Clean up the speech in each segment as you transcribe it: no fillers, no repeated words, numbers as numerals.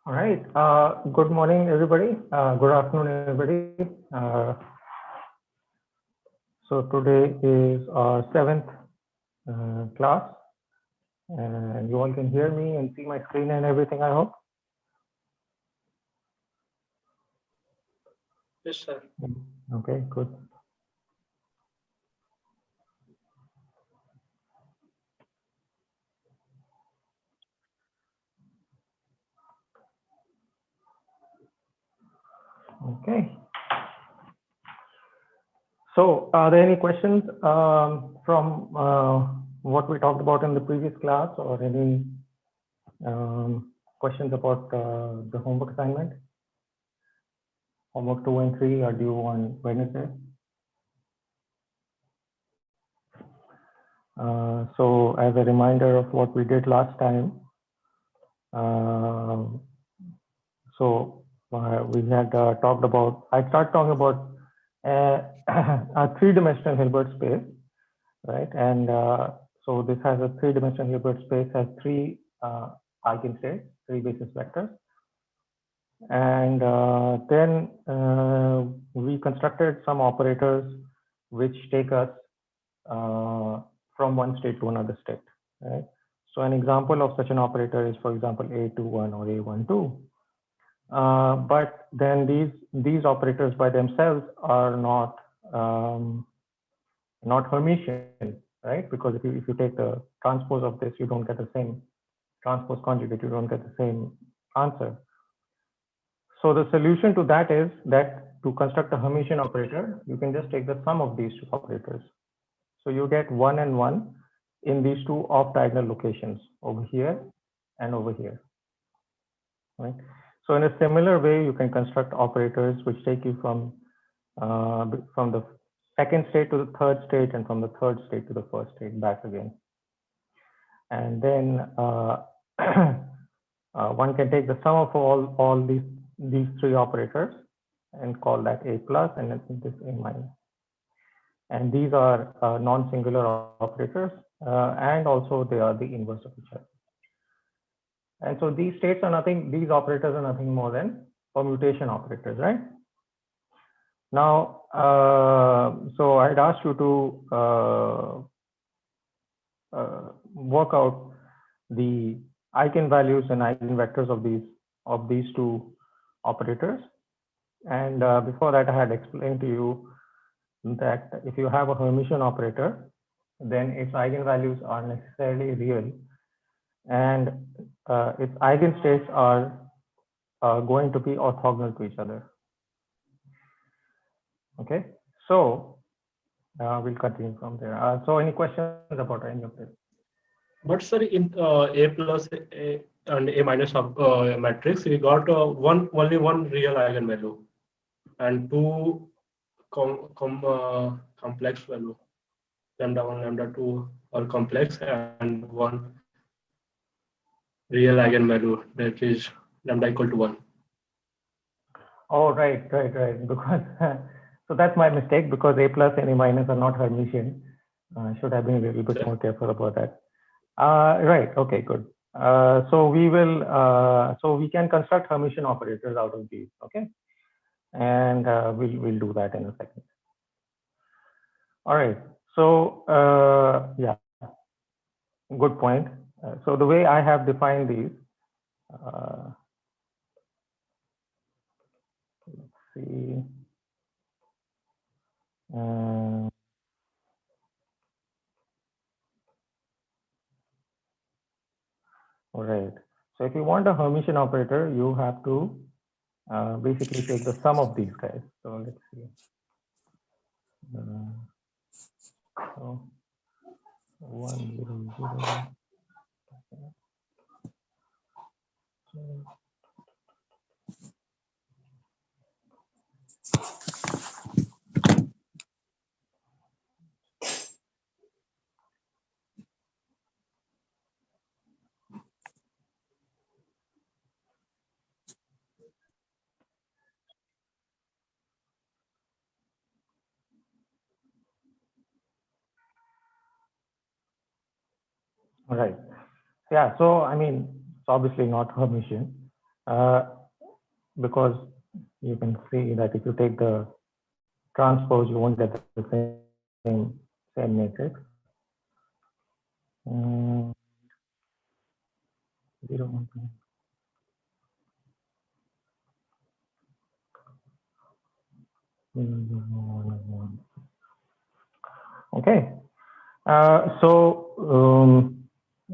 All right. Good morning, everybody. Good afternoon, everybody. So today is our seventh class, and you all can hear me and see my screen and everything, I hope. Yes, sir. Okay, good. Okay. So are there any questions from what we talked about in the previous class, or any questions about the homework assignment? Homework 2 and 3 are due on Wednesday. So as a reminder of what we did last time, we had talked about, I started talking about a three-dimensional Hilbert space, right? And so this has a three-dimensional Hilbert space, has three eigenstates, three basis vectors. And then we constructed some operators which take us from one state to another state, right? So an example of such an operator is, for example, A21 or A12. But then these operators by themselves are not Hermitian, right? Because if you take the transpose of this, you don't get the same transpose conjugate, you don't get the same answer. So the solution to that is that to construct a Hermitian operator, you can just take the sum of these two operators. So you get 1 and 1 in these two off-diagonal locations, over here and over here, right? So in a similar way, you can construct operators which take you from the second state to the third state, and from the third state to the first state back again. And then one can take the sum of all these three operators and call that A plus, and then this A minus. And these are non-singular operators, and also they are the inverse of each other. And so these states are nothing, these operators are nothing more than permutation operators, right? Now, so I'd asked you to work out the eigenvalues and eigenvectors of these two operators. And before that, I had explained to you that if you have a Hermitian operator, then its eigenvalues are necessarily real, and its eigenstates are going to be orthogonal to each other. Okay, so we'll continue from there. So any questions about any of this? But sir, in A plus A and A minus matrix, we got only one real eigenvalue and two complex value. Lambda 1, lambda 2 are complex, and one real eigenvalue, that is lambda equal to 1. Oh, right. Because so that's my mistake, because A plus and A minus are not Hermitian. I should have been a little bit more careful about that. Right. Okay. Good. So we will. So we can construct Hermitian operators out of these. Okay, and we'll do that in a second. All right. So yeah, good point. So the way I have defined these. Let's see. All right. So if you want a Hermitian operator, you have to basically take the sum of these guys. So let's see. So 1, 0, 0. All right. Yeah. So I mean, it's obviously not Hermitian. because you can see that if you take the transpose, you won't get the same matrix. Um, 0, 1, 2. Okay.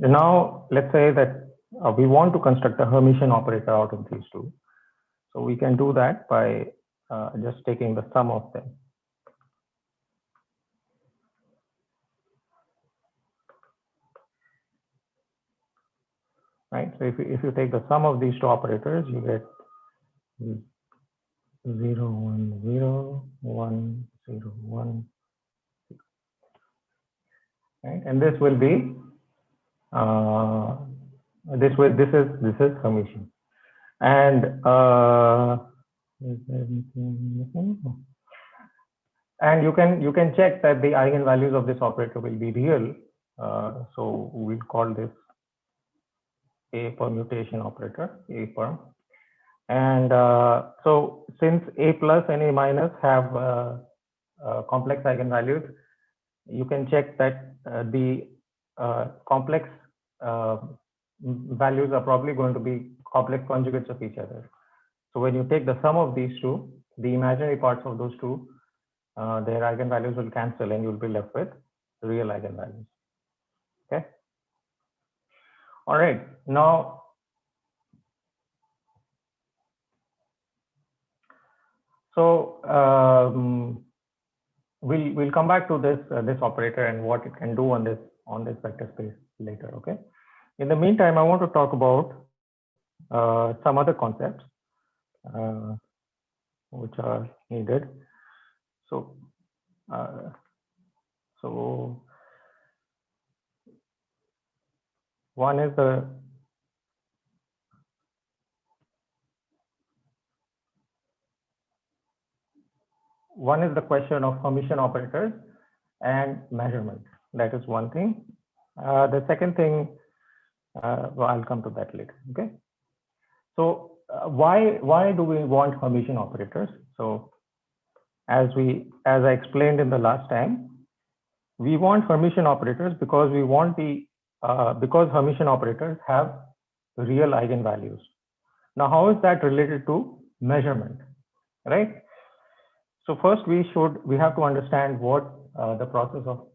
Now let's say that we want to construct a Hermitian operator out of these two. So we can do that by just taking the sum of them. Right. So if you take the sum of these two operators, you get 0, 1, 0, 1, 0, 1. Right. And this will be this is Hermitian. And and you can check that the eigenvalues of this operator will be real. So we'll call this a permutation operator, a perm. And so since a plus and a minus have complex eigenvalues, you can check that the complex values are probably going to be complex conjugates of each other. So when you take the sum of these two, the imaginary parts of those two, their eigenvalues will cancel and you'll be left with real eigenvalues. Okay. All right. Now, so we'll come back to this this operator and what it can do on this vector space later. Okay. In the meantime, I want to talk about some other concepts which are needed. So one is the question of Hermitian operators and measurement. That is one thing. The second thing, well, I'll come to that later. Okay. So why do we want Hermitian operators? So as I explained in the last time, we want Hermitian operators because we want because Hermitian operators have real eigenvalues. Now, how is that related to measurement, right? So first we have to understand what the process of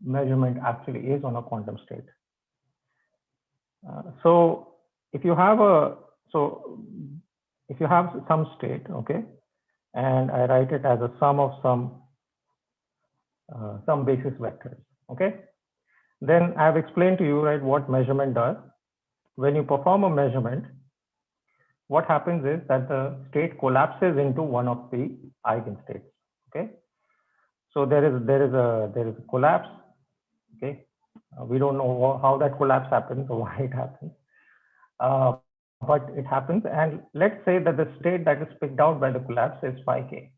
measurement actually is on a quantum state. So if you have some state, okay, and I write it as a sum of some basis vectors, okay, then I have explained to you, right, what measurement does. When you perform a measurement, what happens is that the state collapses into one of the eigenstates. Okay, so there is a collapse. Okay, we don't know how that collapse happens or why it happens, but it happens. And let's say that the state that is picked out by the collapse is phi k.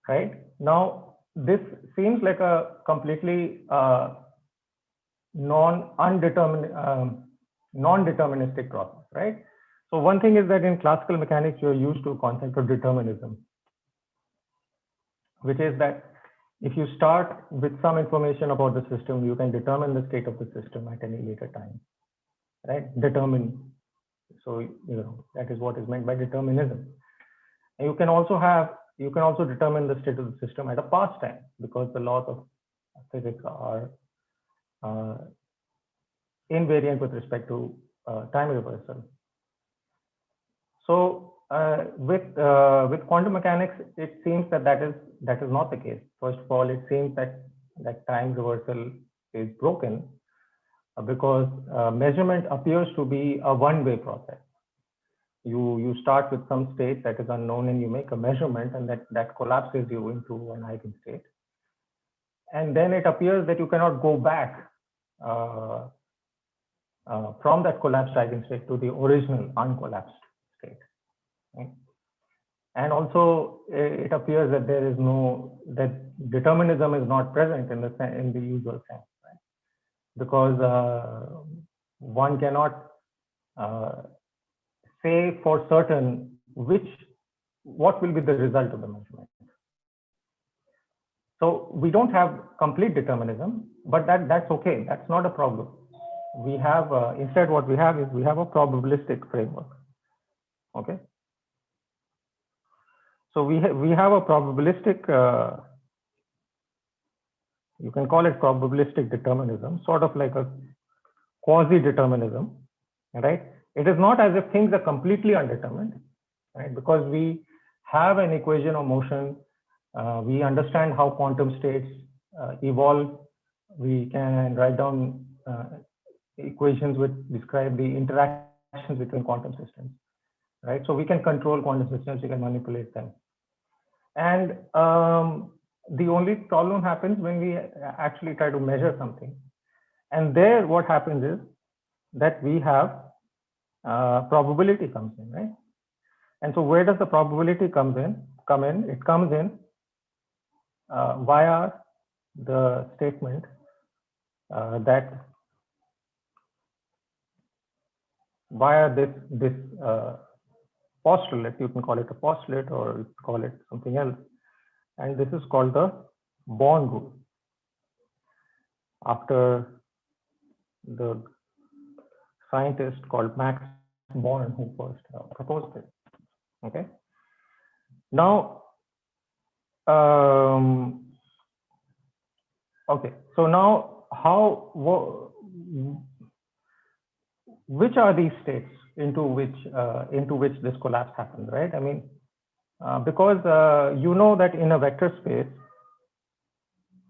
Right now, this seems like a completely non-deterministic process, right? So one thing is that in classical mechanics, you're used to a concept of determinism, which is that if you start with some information about the system, you can determine the state of the system at any later time, right? Determine. So, you know, that is what is meant by determinism. And you can also determine the state of the system at a past time, because the laws of physics are invariant with respect to time reversal. So with quantum mechanics, it seems that is not the case. First of all, it seems that time reversal is broken because measurement appears to be a one-way process. You start with some state that is unknown and you make a measurement, and that collapses you into an eigenstate. And then it appears that you cannot go back from that collapsed eigenstate to the original uncollapsed state. Right? And also, it appears that that determinism is not present in the usual sense, right? Because one cannot say for certain what will be the result of the measurement. So we don't have complete determinism, but that's okay. That's not a problem. We have instead what we have is we have a probabilistic framework. Okay. So we have a probabilistic. You can call it probabilistic determinism, sort of like a quasi-determinism, right? It is not as if things are completely undetermined, right? Because we have an equation of motion, we understand how quantum states evolve. We can write down equations which describe the interactions between quantum systems, right? So we can control quantum systems, we can manipulate them. And the only problem happens when we actually try to measure something. And there what happens is that we have probability comes in, right? And so where does the probability come in? It comes in via the statement that via this postulate, you can call it a postulate or you call it something else, and this is called the Born rule, after the scientist called Max Born who first proposed it. Okay. Now, okay. So now, which are these states into which this collapse happens, right? I mean, because you know that in a vector space,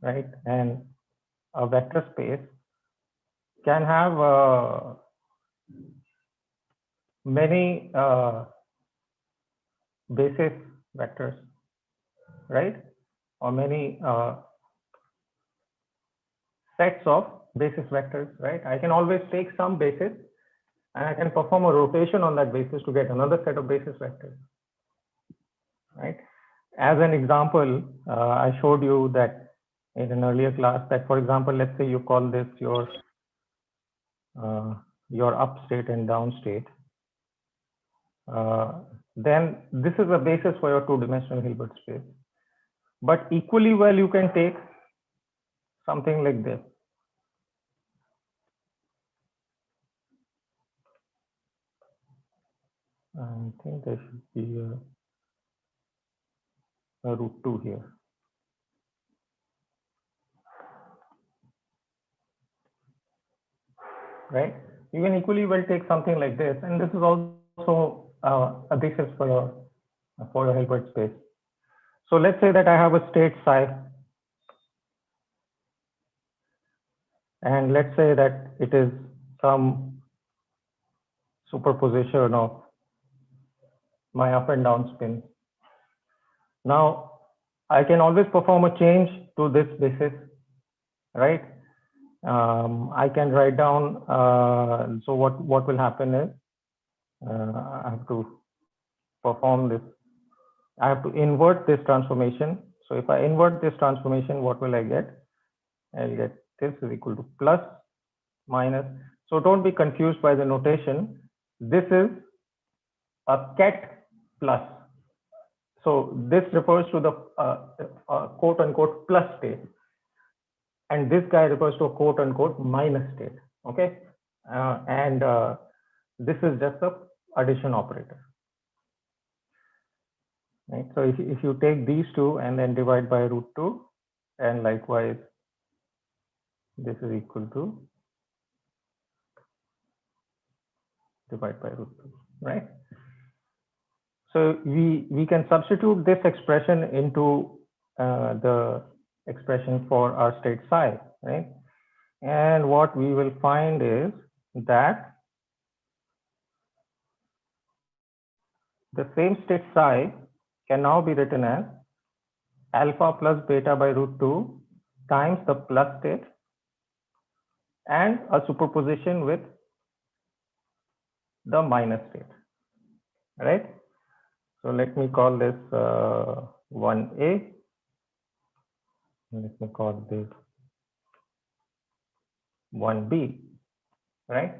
right, and a vector space can have many basis vectors, right, or many sets of basis vectors, right? I can always take some basis and I can perform a rotation on that basis to get another set of basis vectors, right? As an example, I showed you that in an earlier class that, for example, let's say you call this your up state and down state. Then this is a basis for your two-dimensional Hilbert space. But equally well, you can take something like this. I think there should be a root 2 here. Right? You can equally well take something like this, and this is also a basis for your Hilbert space. So let's say that I have a state psi, and let's say that it is some superposition of my up and down spin. Now I can always perform a change to this basis, right? I can write down. So what will happen is I have to perform this. I have to invert this transformation. So if I invert this transformation, what will I get? I'll get this is equal to plus minus. So don't be confused by the notation. This is a ket plus. So this refers to the quote unquote plus state. And this guy refers to a quote unquote minus state. Okay. This is just the addition operator. Right. So if you take these two and then divide by root 2, and likewise, this is equal to divide by root 2, right? So we can substitute this expression into the expression for our state psi, right? And what we will find is that the same state psi can now be written as alpha plus beta by root 2 times the plus state and a superposition with the minus state, right? So let me call this 1A. Let me call this 1B, right?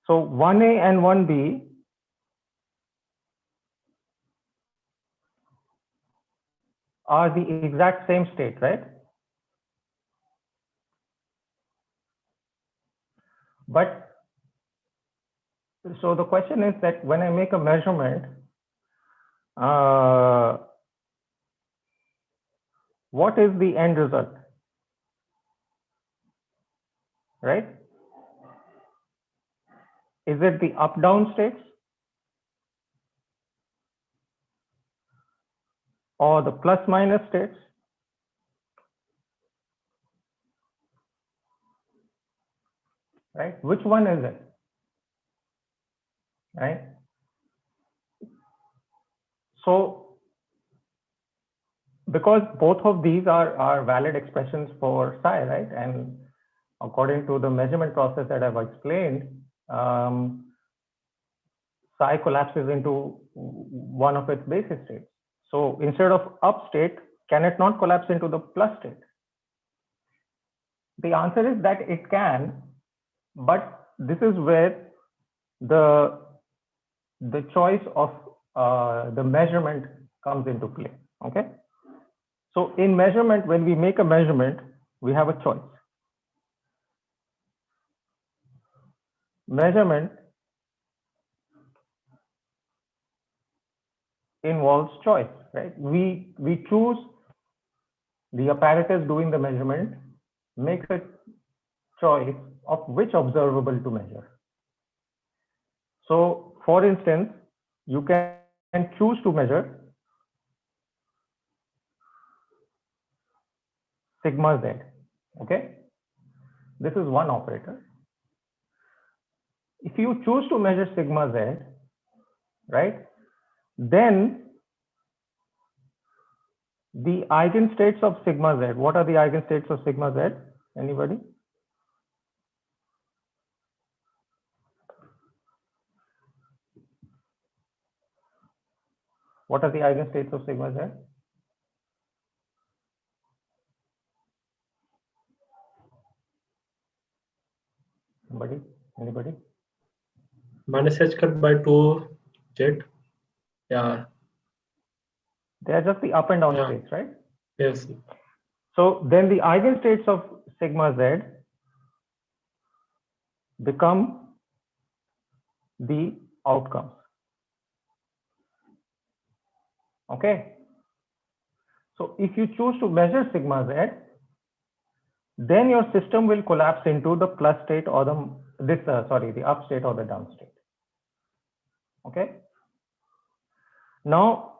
So 1A and 1B are the exact same state, right? But so the question is that when I make a measurement, what is the end result, right? Is it the up-down states or the plus-minus states? Right? Which one is it? Right? So, because both of these are valid expressions for psi, right? And according to the measurement process that I've explained, psi collapses into one of its basis states. So instead of up state, can it not collapse into the plus state? The answer is that it can, but this is where the choice of the measurement comes into play. Okay. So in measurement, when we make a measurement, we have a choice. Measurement involves choice, right? We choose, the apparatus doing the measurement makes a choice of which observable to measure. So for instance, you can choose to measure sigma z, okay? This is one operator. If you choose to measure sigma z, right, then the eigenstates of sigma z, what are the eigenstates of sigma z? Anybody? What are the eigenstates of sigma z? Somebody? Anybody? Minus h cut by 2 z. Yeah. They are just the up and down Yeah. states, right? Yes. So then the eigenstates of sigma z become the outcomes. Okay. So if you choose to measure sigma z, then your system will collapse into the plus state or the up state or the down state. Okay. Now,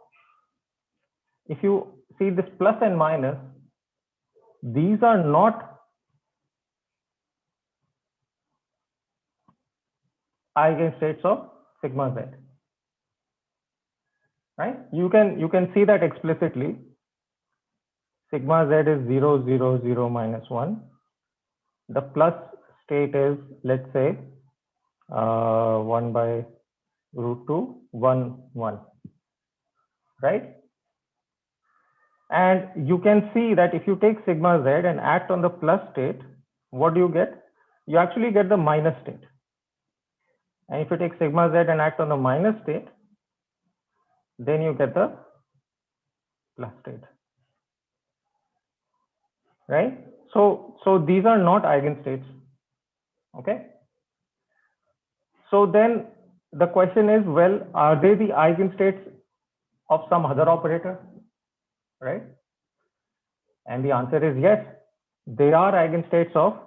if you see this plus and minus, these are not eigenstates of sigma z, right? You can see that explicitly. Sigma z is 0, 0, 0, minus 1. The plus state is, let's say, 1 by root 2, 1, 1, right? And you can see that if you take sigma z and act on the plus state, what do you get? You actually get the minus state. And if you take sigma z and act on the minus state, then you get the plus state, right? So these are not eigenstates, okay? So then the question is, well, are they the eigenstates of some other operator, right? And the answer is yes, they are eigenstates of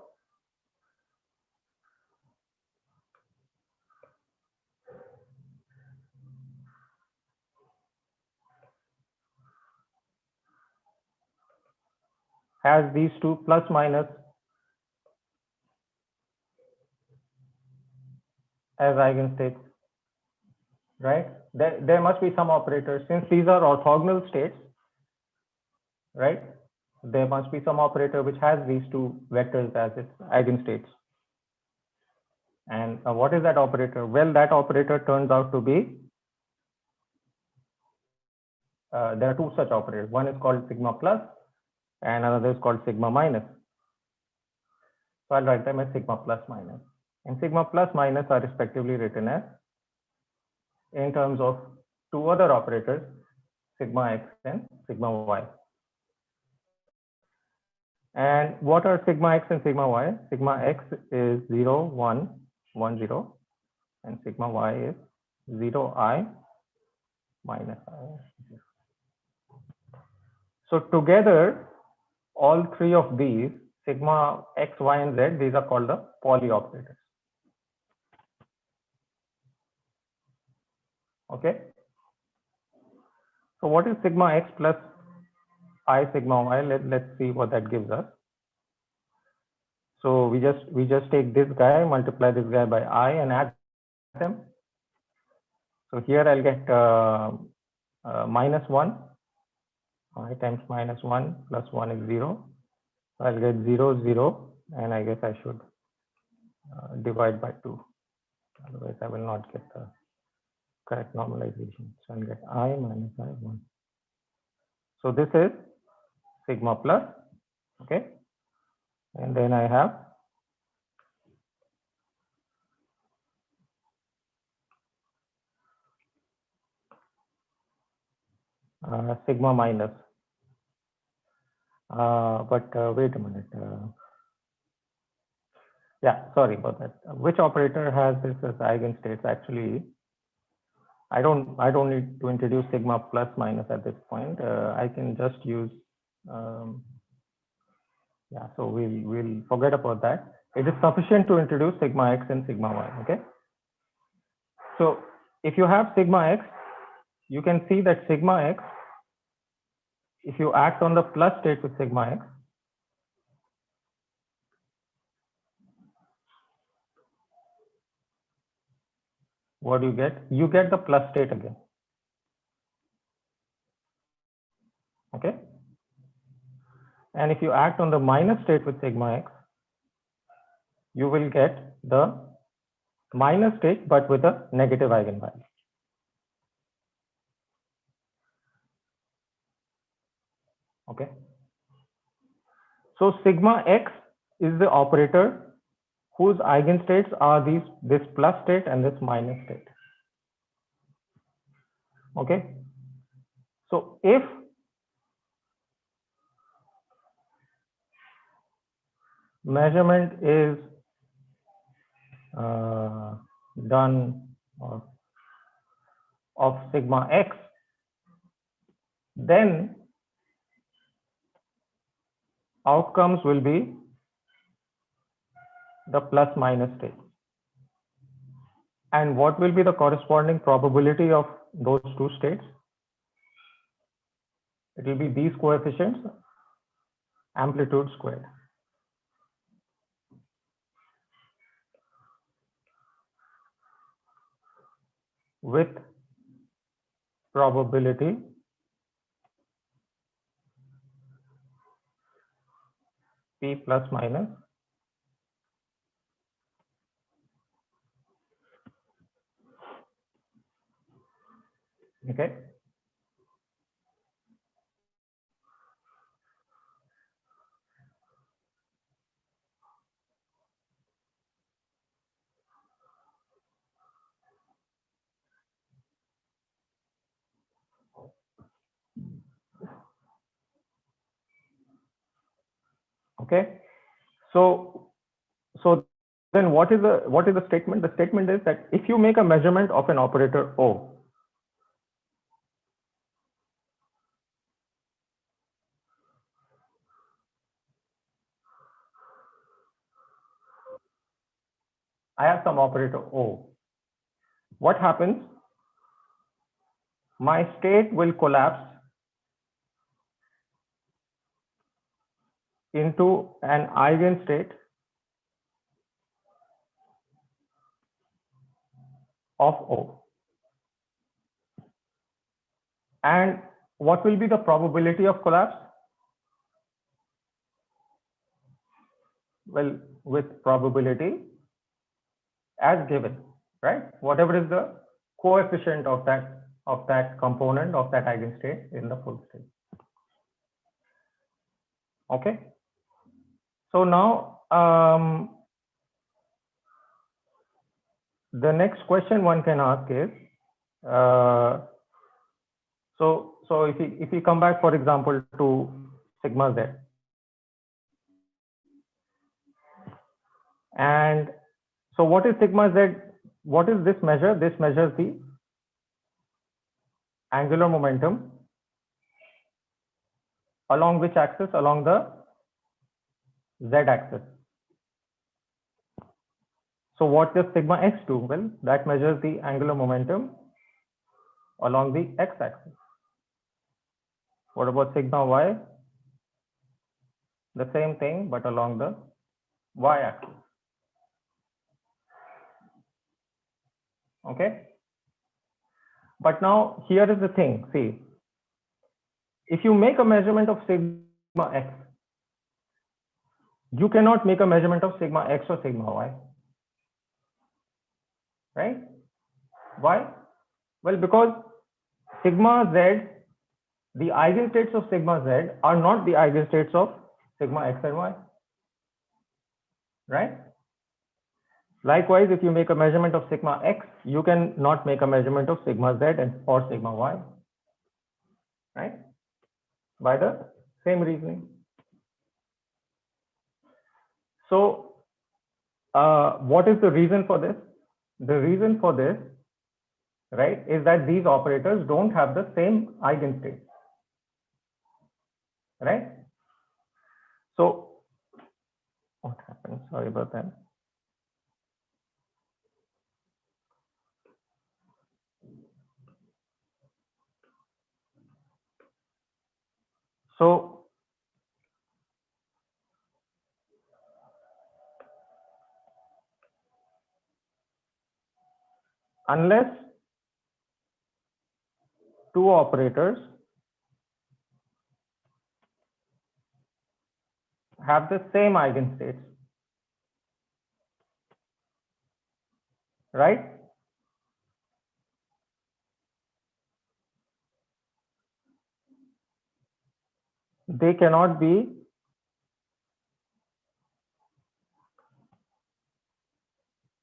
has these two plus minus as eigenstates, right? There must be some operator, since these are orthogonal states, right? There must be some operator which has these two vectors as its eigenstates. And what is that operator? Well, that operator turns out to be, there are two such operators. One is called sigma plus and another is called sigma minus. So I'll write them as sigma plus minus. And sigma plus minus are respectively written as in terms of two other operators, sigma x and sigma y. And what are sigma x and sigma y? Sigma x is 0, 1, 1, 0, and sigma y is 0, I, minus I. So together, all three of these, sigma x, y, and z, these are called the Pauli operators. Okay. So what is sigma x plus I sigma y? Let's see what that gives us. So we just take this guy, multiply this guy by I and add them. So here I'll get minus 1. I times minus 1 plus 1 is 0. So I'll get 0, 0, and I guess I should divide by 2. Otherwise, I will not get the correct normalization. So I'll get I minus I 1. So this is sigma plus, okay? And then I have sigma minus. Wait a minute. Yeah, sorry about that. Which operator has this as eigenstates? Actually, I don't need to introduce sigma plus minus at this point. I can just use yeah, so we'll forget about that. It is sufficient to introduce sigma x and sigma y. Okay. So if you have sigma x, you can see that sigma x, if you act on the plus state with sigma x, what do you get? You get the plus state again. Okay. And if you act on the minus state with sigma x, you will get the minus state but with a negative eigenvalue. Okay. So sigma x is the operator whose eigenstates are this plus state and this minus state. Okay. So if measurement is done of sigma x, then outcomes will be the plus minus state. And what will be the corresponding probability of those two states? It will be these coefficients amplitude squared. With probability p plus minus okay. Okay. So then what is the statement? The statement is that if you make a measurement of an operator O, I have some operator O. What happens? My state will collapse into an eigenstate of O. And what will be the probability of collapse? Well, with probability as given, right? Whatever is the coefficient of that component of that eigenstate in the full state. Okay. So now the next question one can ask is, so if we come back, for example, to sigma z, and so what is sigma z? What is this measure? This measures the angular momentum along which axis? Along the z axis. So what does sigma x do? Well, that measures the angular momentum along the x axis. What about sigma y? The same thing, but along the y axis. Okay. But now here is the thing. See, if you make a measurement of sigma x, you cannot make a measurement of sigma x or sigma y. Right? Why? Well, because sigma z, the eigenstates of sigma z are not the eigenstates of sigma x and y. Right? Likewise, if you make a measurement of sigma x, you can not make a measurement of sigma z and or sigma y. Right? By the same reasoning. So, what is the reason for this? The reason for this, right, is that these operators don't have the same eigenstates. Right? So, what happened? Sorry about that. So, unless two operators have the same eigenstates, right? They cannot be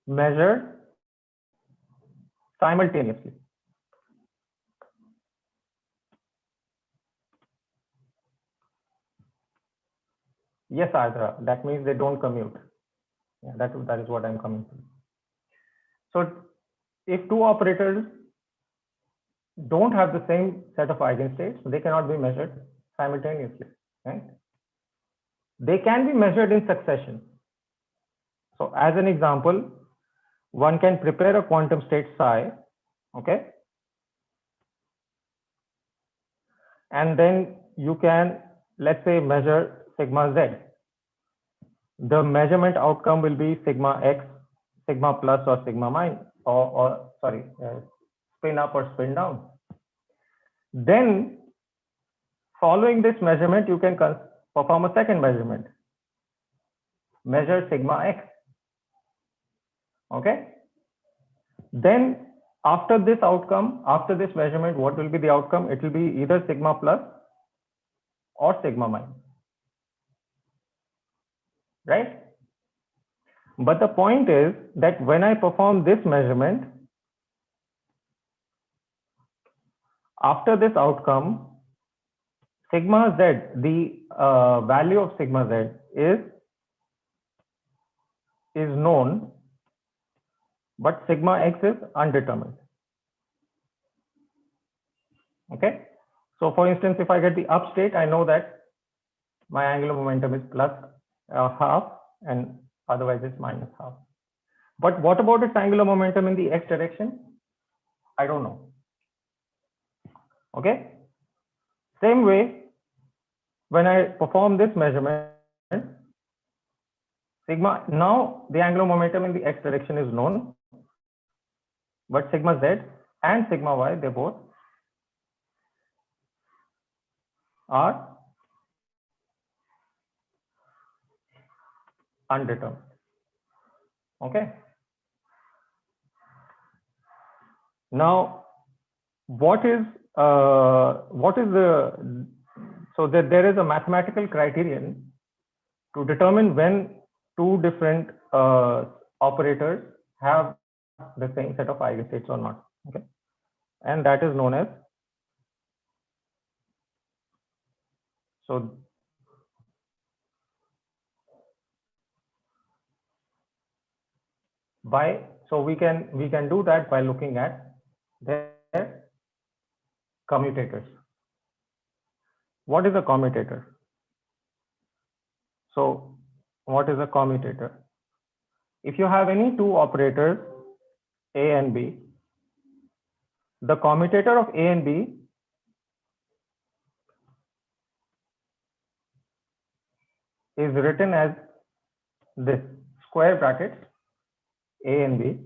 measured simultaneously. Yes, Adra, that means they don't commute. Yeah, that is what I'm coming to. So if two operators don't have the same set of eigenstates, they cannot be measured simultaneously, right? They can be measured in succession. So as an example, one can prepare a quantum state psi, okay? And then you can, let's say, measure sigma z. The measurement outcome will be sigma x, sigma plus or sigma minus, or sorry, spin up or spin down. Then following this measurement, you can perform a second measurement. Measure sigma x. Okay. Then after this outcome, after this measurement, what will be the outcome? It will be either sigma plus or sigma minus. Right? But the point is that when I perform this measurement, after this outcome, sigma z, the value of sigma z is known, but sigma x is undetermined. Okay. So for instance, if I get the up state, I know that my angular momentum is plus half and otherwise it's minus half. But what about its angular momentum in the x direction? I don't know. Okay. Same way, when I perform this measurement, sigma, now the angular momentum in the x direction is known, but sigma z and sigma y, they both are undetermined. Okay. Now, what is the, so that there is a mathematical criterion to determine when two different operators have the same set of eigenstates or not. Okay, and that is known as, so we can do that by looking at their commutators. What is a commutator? So what is a commutator? If you have any two operators A and B, the commutator of A and B is written as this square brackets A and B,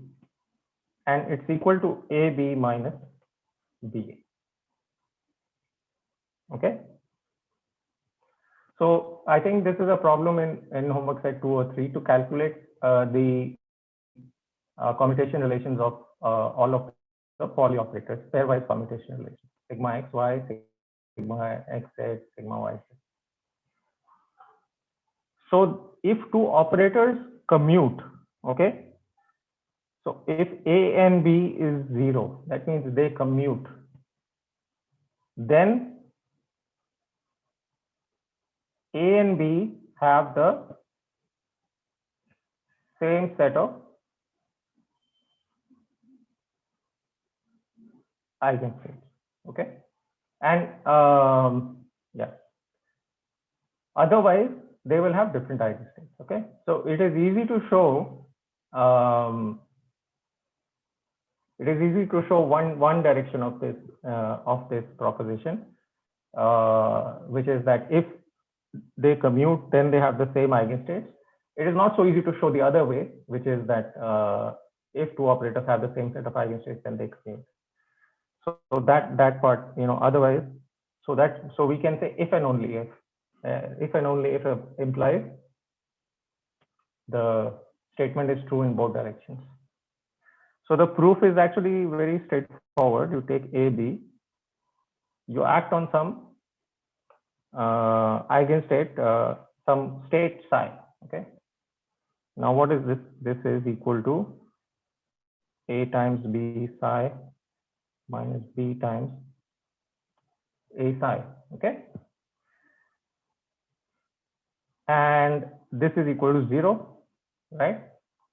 and it's equal to AB minus BA. Okay. So I think this is a problem in homework set 2 or 3 to calculate the commutation relations of all of the Pauli operators, pairwise commutation relations, sigma x, y, sigma x, z, sigma y, z. So if two operators commute, okay, so if A and B is 0, that means they commute, then A and B have the same set of eigenstates. Okay, and yeah, otherwise they will have different eigenstates. Okay, so it is easy to show one direction of this proposition, which is that if they commute, then they have the same eigenstates. It is not so easy to show the other way, which is that if two operators have the same set of eigenstates, then they commute. So that part, otherwise, so we can say if and only if implies the statement is true in both directions. So the proof is actually very straightforward. You take A, B, you act on some eigenstate, some state psi. Okay. Now what is this? This is equal to A times B psi minus B times A psi. Okay. And this is equal to 0, right?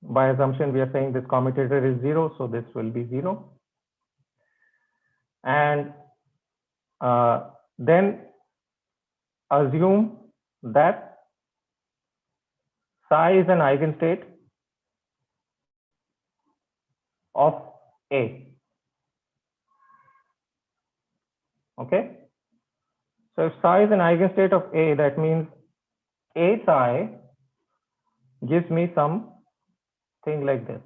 By assumption, we are saying this commutator is 0, so this will be 0. And then assume that psi is an eigenstate of A. Okay. So if psi is an eigenstate of A, that means A psi gives me some thing like this,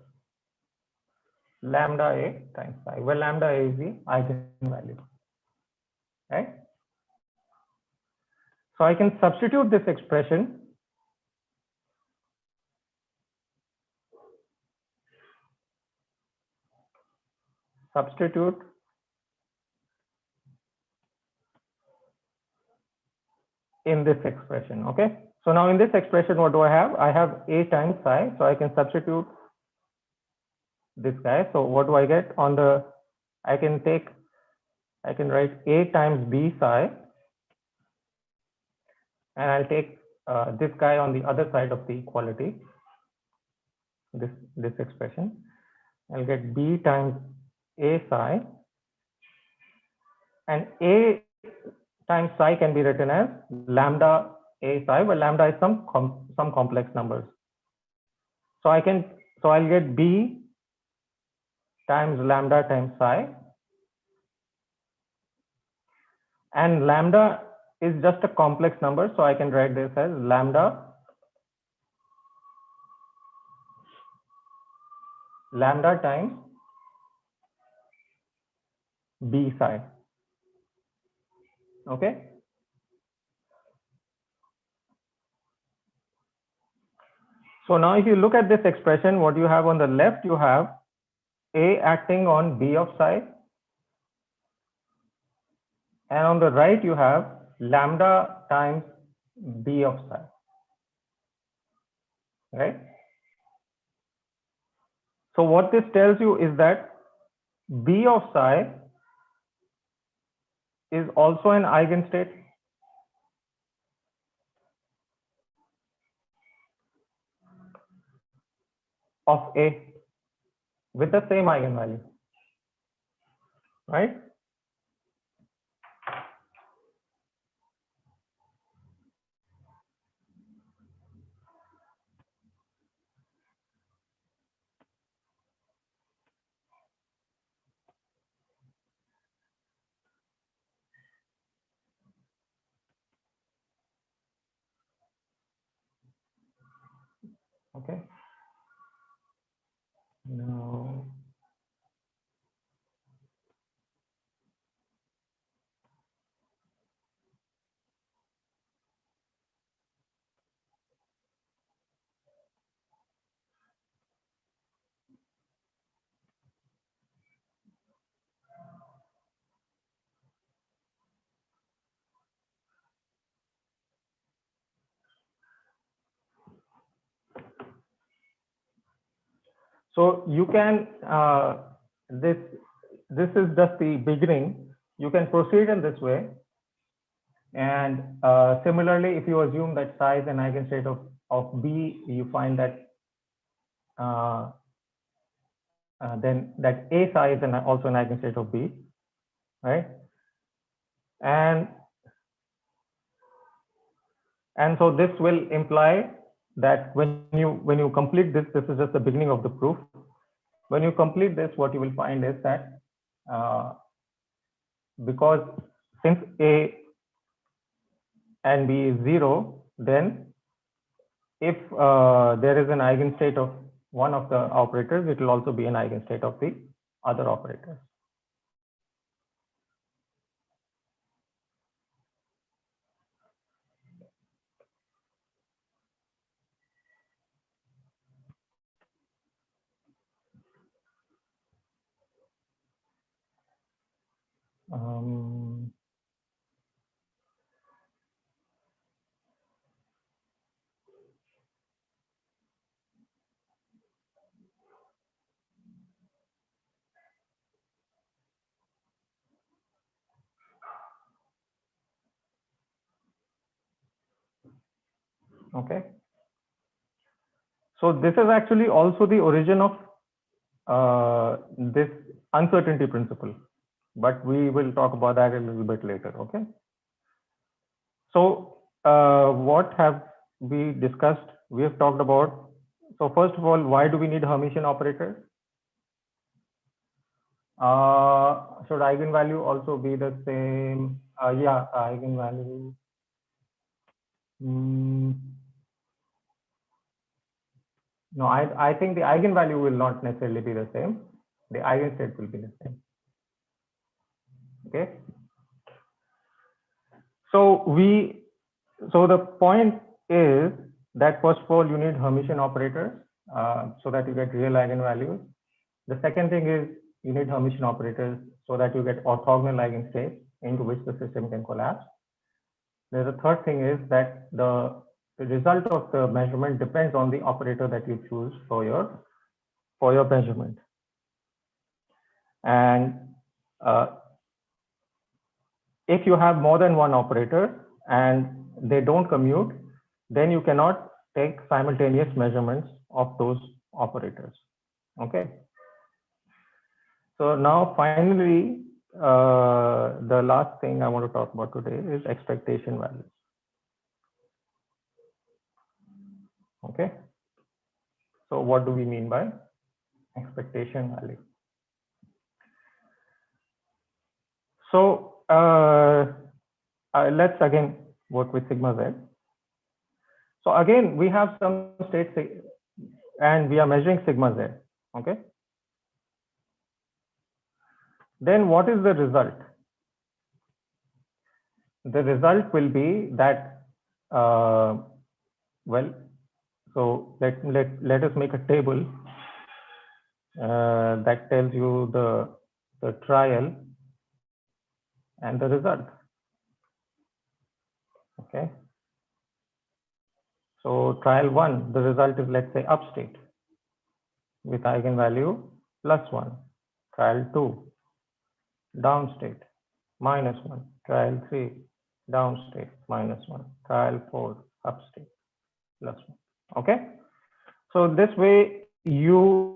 lambda A times psi, where lambda A is the eigenvalue, right? So I can substitute this expression in this expression. Okay. So now in this expression, what do I have? I have A times psi, so I can substitute this guy. So what do I get on the, I can write A times B psi, and I'll take this guy on the other side of the equality, this expression. I'll get B times A psi, and A times psi can be written as lambda A psi, where lambda is some complex numbers. So I'll get B times lambda times psi, and lambda is just a complex number, so I can write this as lambda times B psi. Okay. So now if you look at this expression, what you have on the left, you have A acting on B of psi, and on the right you have lambda times B of psi, right? So what this tells you is that B of psi is also an eigenstate of A with the same eigenvalue, right? Okay. Now, so you can this is just the beginning. You can proceed in this way, and similarly, if you assume that psi is an eigenstate of B, you find that uh, then that A psi is also an eigenstate of B, right? And so this will imply that when you complete this, this is just the beginning of the proof. When you complete this, what you will find is that because since A and B is 0, then if there is an eigenstate of one of the operators, it will also be an eigenstate of the other operators. Um, okay. So this is actually also the origin of this uncertainty principle, but we will talk about that a little bit later. Okay. So what have we discussed? We have talked about. So first of all, why do we need Hermitian operators? Should eigenvalue also be the same? Yeah, eigenvalue. No, I think the eigenvalue will not necessarily be the same. The eigenstate will be the same. Okay. So the point is that first of all, you need Hermitian operators so that you get real eigenvalues. The second thing is you need Hermitian operators so that you get orthogonal eigenstates into which the system can collapse. There's a third thing is that the result of the measurement depends on the operator that you choose for your measurement. And if you have more than one operator and they don't commute, then you cannot take simultaneous measurements of those operators. Okay. So now finally, the last thing I want to talk about today is expectation values. Okay. So what do we mean by expectation value? So let's again work with sigma z. So again, we have some states and we are measuring sigma z. Okay. Then what is the result? The result will be that, well, so let us make a table that tells you the trial and the result. Okay. So trial 1, the result is, let's say, upstate. with eigenvalue +1, trial 2, down state, -1, trial 3, down state, -1, trial 4, up state, +1. Okay, so this way you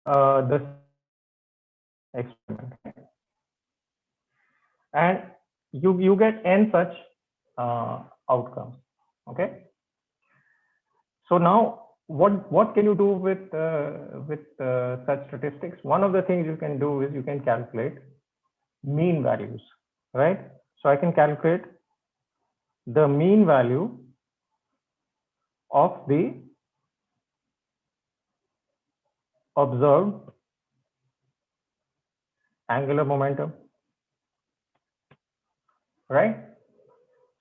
the experiment, and you get n such outcomes. Okay, so now what can you do with such statistics? One of the things you can do is you can calculate mean values, right? So I can calculate the mean value of the observed angular momentum, right?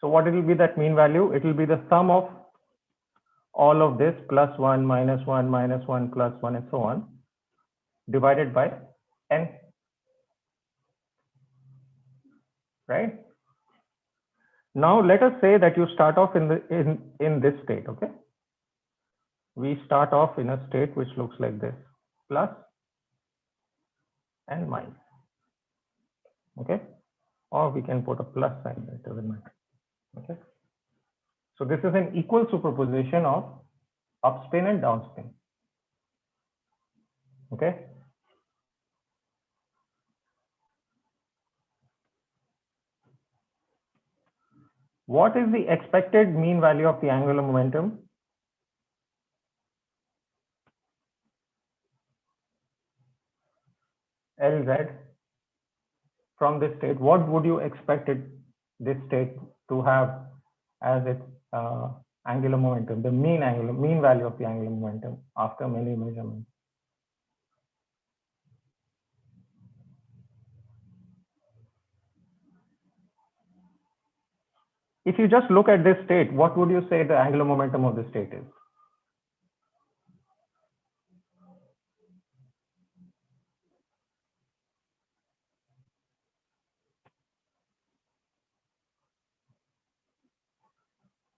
So what it will be, that mean value? It will be the sum of all of this +1, -1, -1, +1, and so on, divided by n, right? Now let us say that you start off in this state. Okay, we start off in a state which looks like this, plus and minus. Okay, or we can put a plus sign, it doesn't matter. Okay, so this is an equal superposition of upspin and downspin. Okay, what is the expected mean value of the angular momentum? Lz from this state. What would you expect this state to have as its angular momentum, the mean value of the angular momentum after many measurements? If you just look at this state, what would you say the angular momentum of the state is?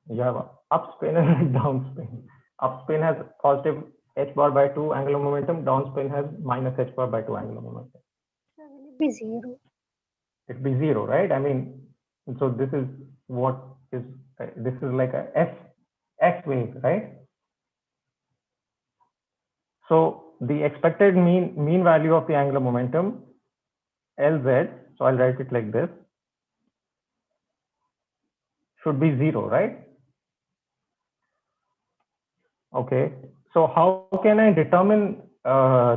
You have upspin and downspin. Upspin has positive h bar by 2 angular momentum, downspin has minus h bar by 2 angular momentum. Will it be 0? It'd be 0, right? I mean, so this is what is, this is like a S wave, right? So the expected mean value of the angular momentum, Lz, so I'll write it like this, should be 0, right? Okay, so how can I determine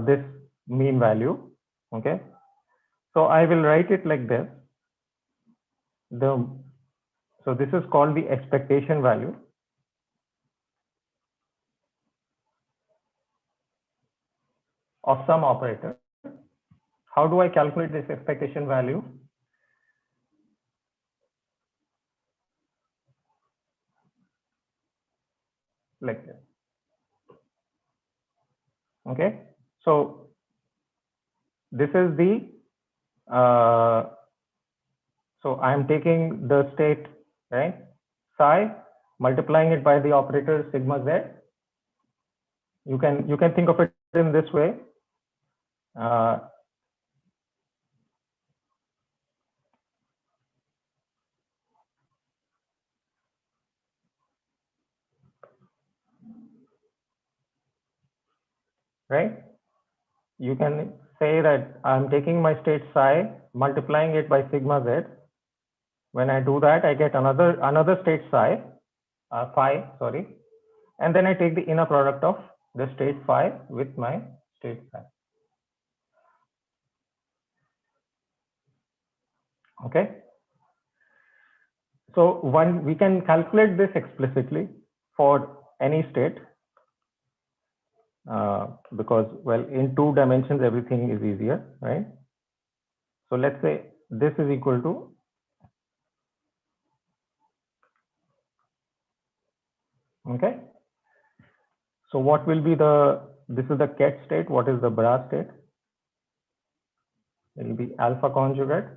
this mean value? Okay, so I will write it like this. So this is called the expectation value of some operator. How do I calculate this expectation value? Like this. Okay, so this is the so I am taking the state, right, psi, multiplying it by the operator sigma z. You can think of it in this way. Right? You can say that I'm taking my state psi, multiplying it by sigma z. When I do that, I get another state psi, phi, sorry, and then I take the inner product of the state phi with my state psi. Okay. So we can calculate this explicitly for any state because, well, in 2 dimensions everything is easier, right? So let's say this is equal to okay. So what will be this is the ket state. What is the bra state? It will be alpha conjugate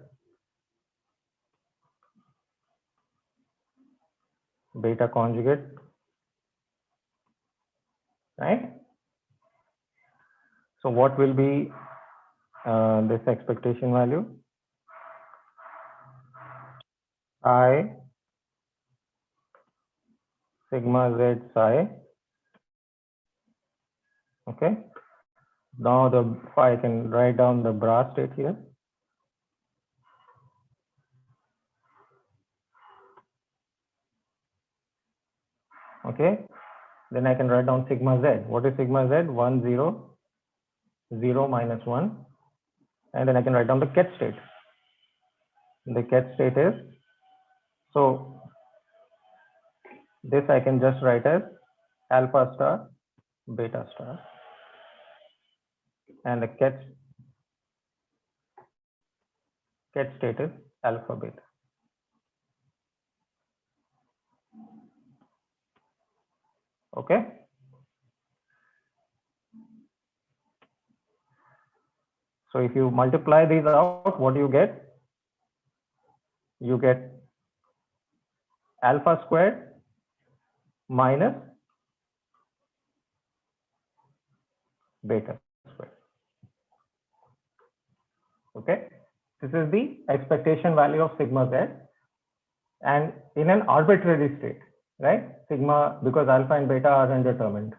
beta conjugate, right? So what will be this expectation value? I sigma z psi. Okay. Now I can write down the bra state here. Okay. Then I can write down sigma z. What is sigma z? 1, 0, 0 minus 1. And then I can write down the catch state. The catch state is, so this I can just write as alpha star, beta star. And the catch state is alpha beta. Okay. So if you multiply these out, what do you get? You get alpha squared minus beta squared. Okay. This is the expectation value of sigma z, and in an arbitrary state, right? Sigma, because alpha and beta are undetermined.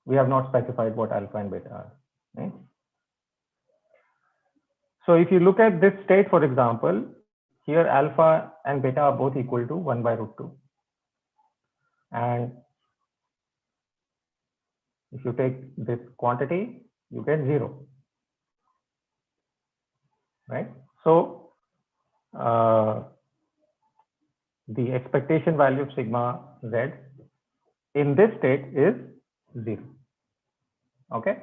We have not specified what alpha and beta are. Right? So if you look at this state, for example, here alpha and beta are both equal to 1 by root 2. And if you take this quantity, you get 0. Right? So the expectation value of sigma z in this state is 0. Okay.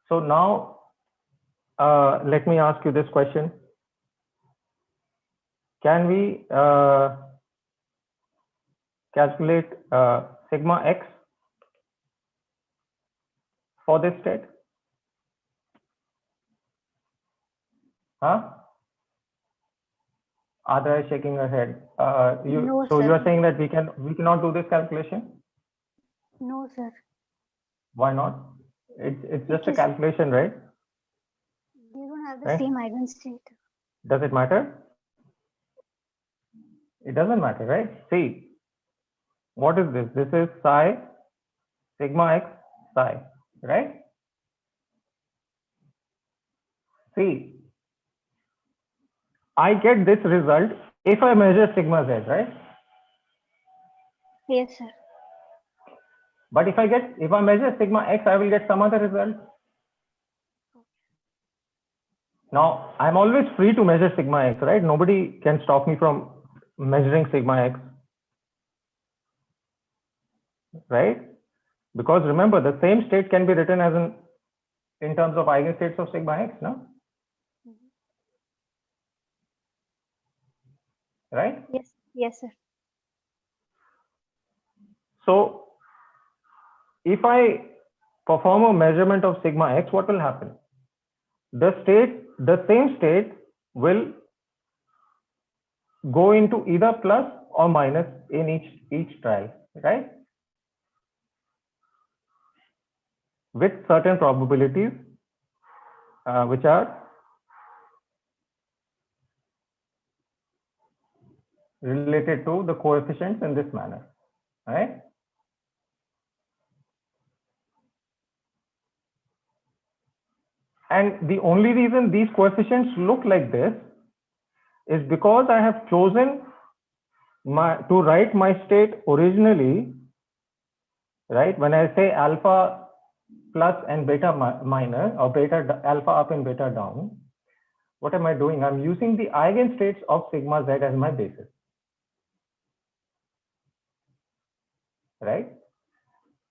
So now let me ask you this question. Can we calculate sigma x for this state? Huh? Adra is shaking her head. No, so sir. you are saying that we cannot do this calculation? No, sir. Why not? It's just a Because calculation, right? they don't have the Right. same eigenstate. Does it matter? It doesn't matter, right? See, what is this? This is psi, sigma x, psi, right? See, I get this result if I measure sigma z, right? Yes, sir. But if I measure sigma x, I will get some other result. Now, I'm always free to measure sigma x, right? Nobody can stop me from measuring sigma x, right? Because remember, the same state can be written as in terms of eigenstates of sigma x, no? Right? Yes. Yes, sir. So if I perform a measurement of sigma x, what will happen? The same state will go into either plus or minus in each trial, right? With certain probabilities, which are related to the coefficients in this manner, right? And the only reason these coefficients look like this is because I have chosen to write my state originally, right? When I say alpha plus and beta minus, or beta alpha up and beta down, what am I doing? I'm using the eigenstates of sigma z as my basis, right?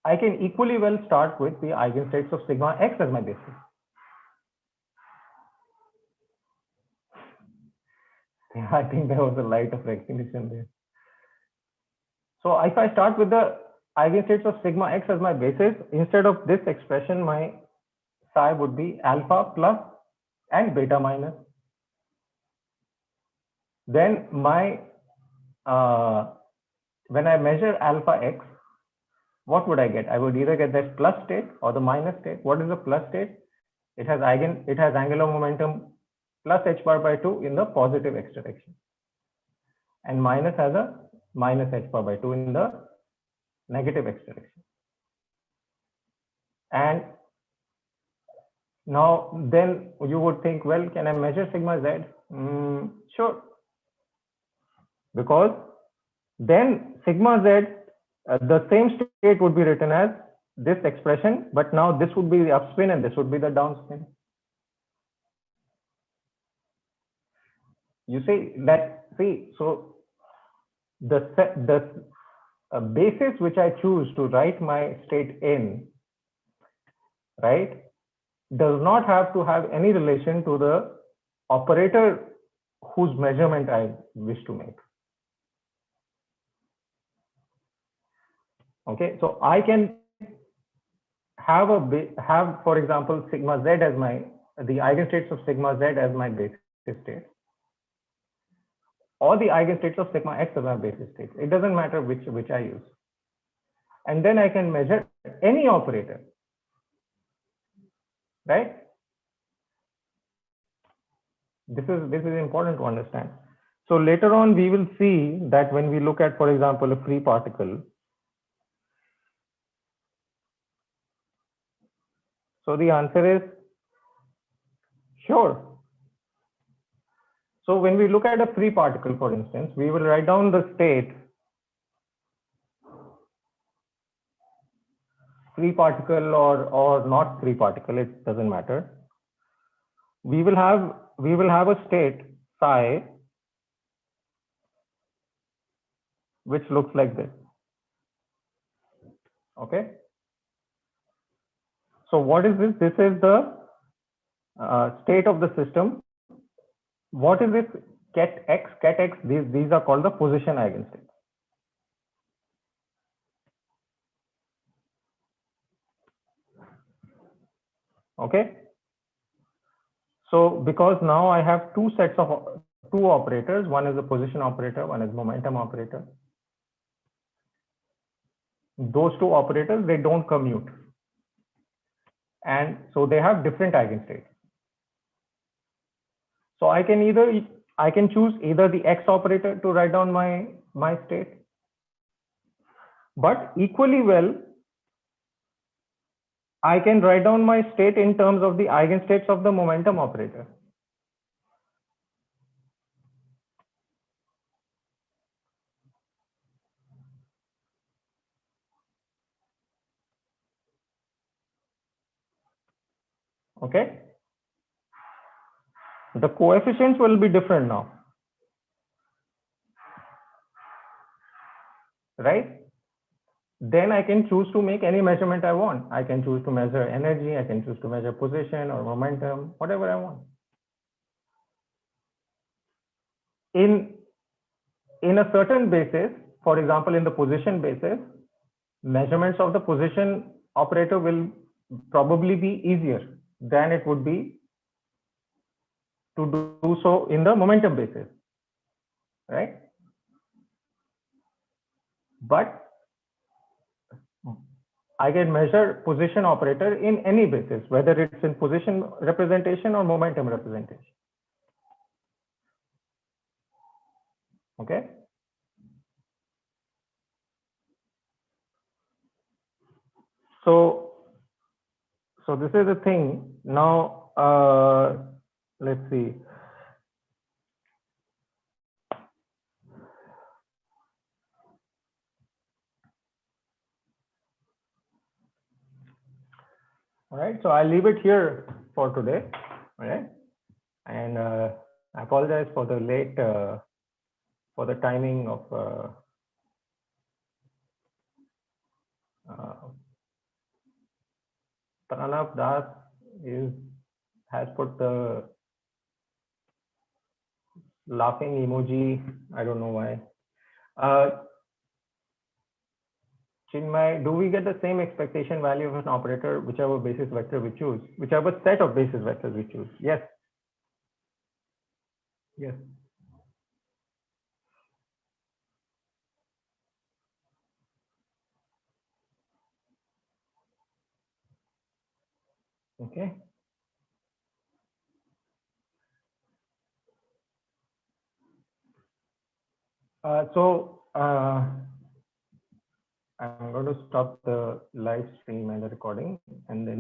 I can equally well start with the eigenstates of sigma x as my basis. Yeah, I think there was a light of recognition there. So if I start with the eigenstates of sigma x as my basis, instead of this expression, my psi would be alpha plus and beta minus. Then my when I measure alpha x, what would I get? I would either get that plus state or the minus state. What is the plus state? It has angular momentum plus h bar by 2 in the positive x direction, and minus has a minus h bar by 2 in the negative x direction. And now then you would think, well, can I measure sigma z? Sure, because then sigma z, the same state would be written as this expression, but now this would be the upspin and this would be the downspin. You see that, so the basis which I choose to write my state in, right, does not have to have any relation to the operator whose measurement I wish to make. Okay, so I can have for example, sigma z as the eigenstates of sigma z as my basis state, or the eigenstates of sigma x as my basis state. It doesn't matter which I use. And then I can measure any operator, right? This is important to understand. So later on, we will see that when we look at, for example, a free particle. So the answer is sure. So when we look at a free particle, for instance, we will write down the state free particle or not free particle, it doesn't matter. We will have a state psi which looks like this. Okay. So what is this? This is the state of the system. What is this? Ket x, these are called the position eigenstates. Okay. So because now I have two operators, one is a position operator, one is momentum operator. Those two operators, they don't commute. And so they have different eigenstates. So I can choose either the x operator to write down my state, but equally well, I can write down my state in terms of the eigenstates of the momentum operator. Okay. The coefficients will be different now, right? Then I can choose to make any measurement I want. I can choose to measure energy, I can choose to measure position or momentum, whatever I want. In a certain basis, for example, in the position basis, measurements of the position operator will probably be easier than it would be to do so in the momentum basis, right? But I can measure position operator in any basis, whether it's in position representation or momentum representation. Okay. So this is the thing. Now, let's see. All right, so I'll leave it here for today. All right, and I apologize for the late, for the timing of Pranav Das has put the laughing emoji. I don't know why. Chinmay, do we get the same expectation value of an operator, whichever basis vector we choose, whichever set of basis vectors we choose? Yes. Yes. Okay. I'm going to stop the live stream and the recording, and then